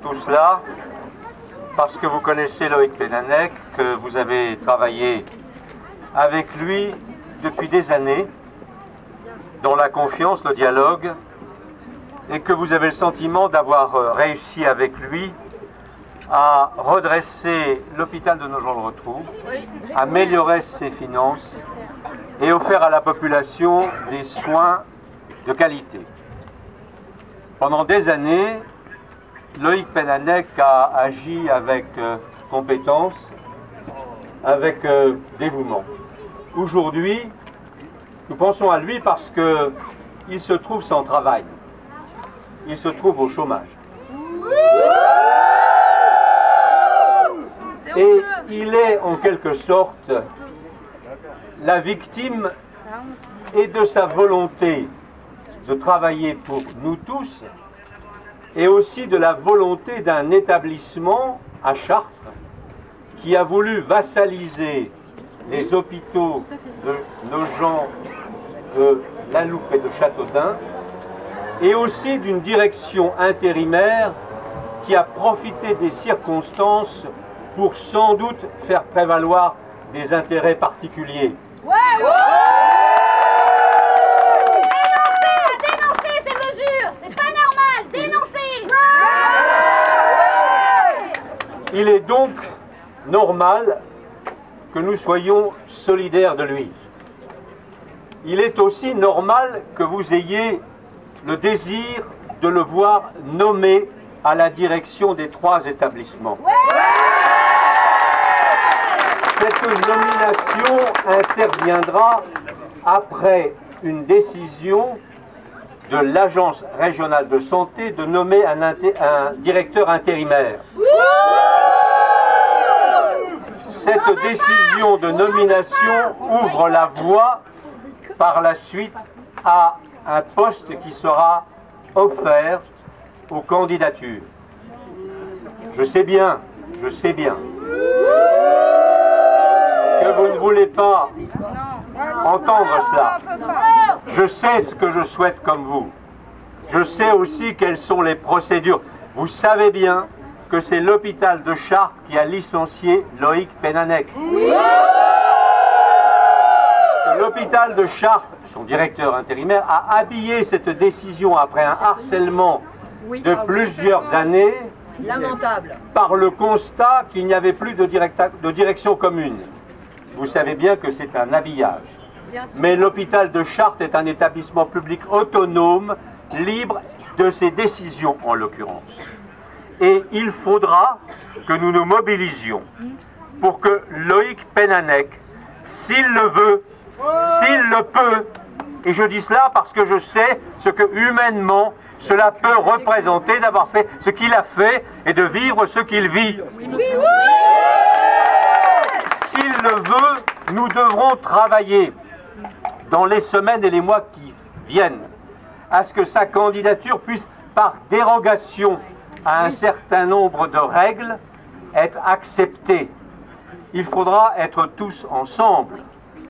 Tout cela parce que vous connaissez Loïc Pénanec, que vous avez travaillé avec lui depuis des années, dans la confiance, le dialogue, et que vous avez le sentiment d'avoir réussi avec lui à redresser l'hôpital de Nogent-le-Rotrou, améliorer ses finances et offrir à la population des soins de qualité. Pendant des années, Loïc Pénanec a agi avec compétence, avec dévouement. Aujourd'hui, nous pensons à lui parce qu'il se trouve sans travail. Il se trouve au chômage. Et il est en quelque sorte la victime et de sa volonté de travailler pour nous tous, et aussi de la volonté d'un établissement à Chartres qui a voulu vassaliser les hôpitaux de Nogent, de La Loupe et de Châteaudun, et aussi d'une direction intérimaire qui a profité des circonstances pour sans doute faire prévaloir des intérêts particuliers. Dénoncez ces mesures, c'est pas normal, dénoncez. Il est donc normal que nous soyons solidaires de lui. Il est aussi normal que vous ayez le désir de le voir nommé à la direction des 3 établissements. Cette nomination interviendra après une décision de l'Agence régionale de santé de nommer un directeur intérimaire. Cette décision de nomination ouvre la voie par la suite à un poste qui sera offert aux candidatures. Je sais bien que vous ne voulez pas entendre cela. Je sais ce que je souhaite comme vous. Je sais aussi quelles sont les procédures. Vous savez bien que c'est l'hôpital de Chartres qui a licencié Loïc Pénanec. L'hôpital de Chartres, son directeur intérimaire, a habillé cette décision après un harcèlement de plusieurs années, lamentable, par le constat qu'il n'y avait plus de direction commune. Vous savez bien que c'est un habillage. Mais l'hôpital de Chartres est un établissement public autonome, libre de ses décisions en l'occurrence. Et il faudra que nous nous mobilisions pour que Loïc Pénanec, s'il le veut, s'il le peut, et je dis cela parce que je sais ce que humainement cela peut représenter d'avoir fait ce qu'il a fait et de vivre ce qu'il vit. S'il le veut, nous devrons travailler dans les semaines et les mois qui viennent à ce que sa candidature puisse, par dérogation à un certain nombre de règles, être acceptée. Il faudra être tous ensemble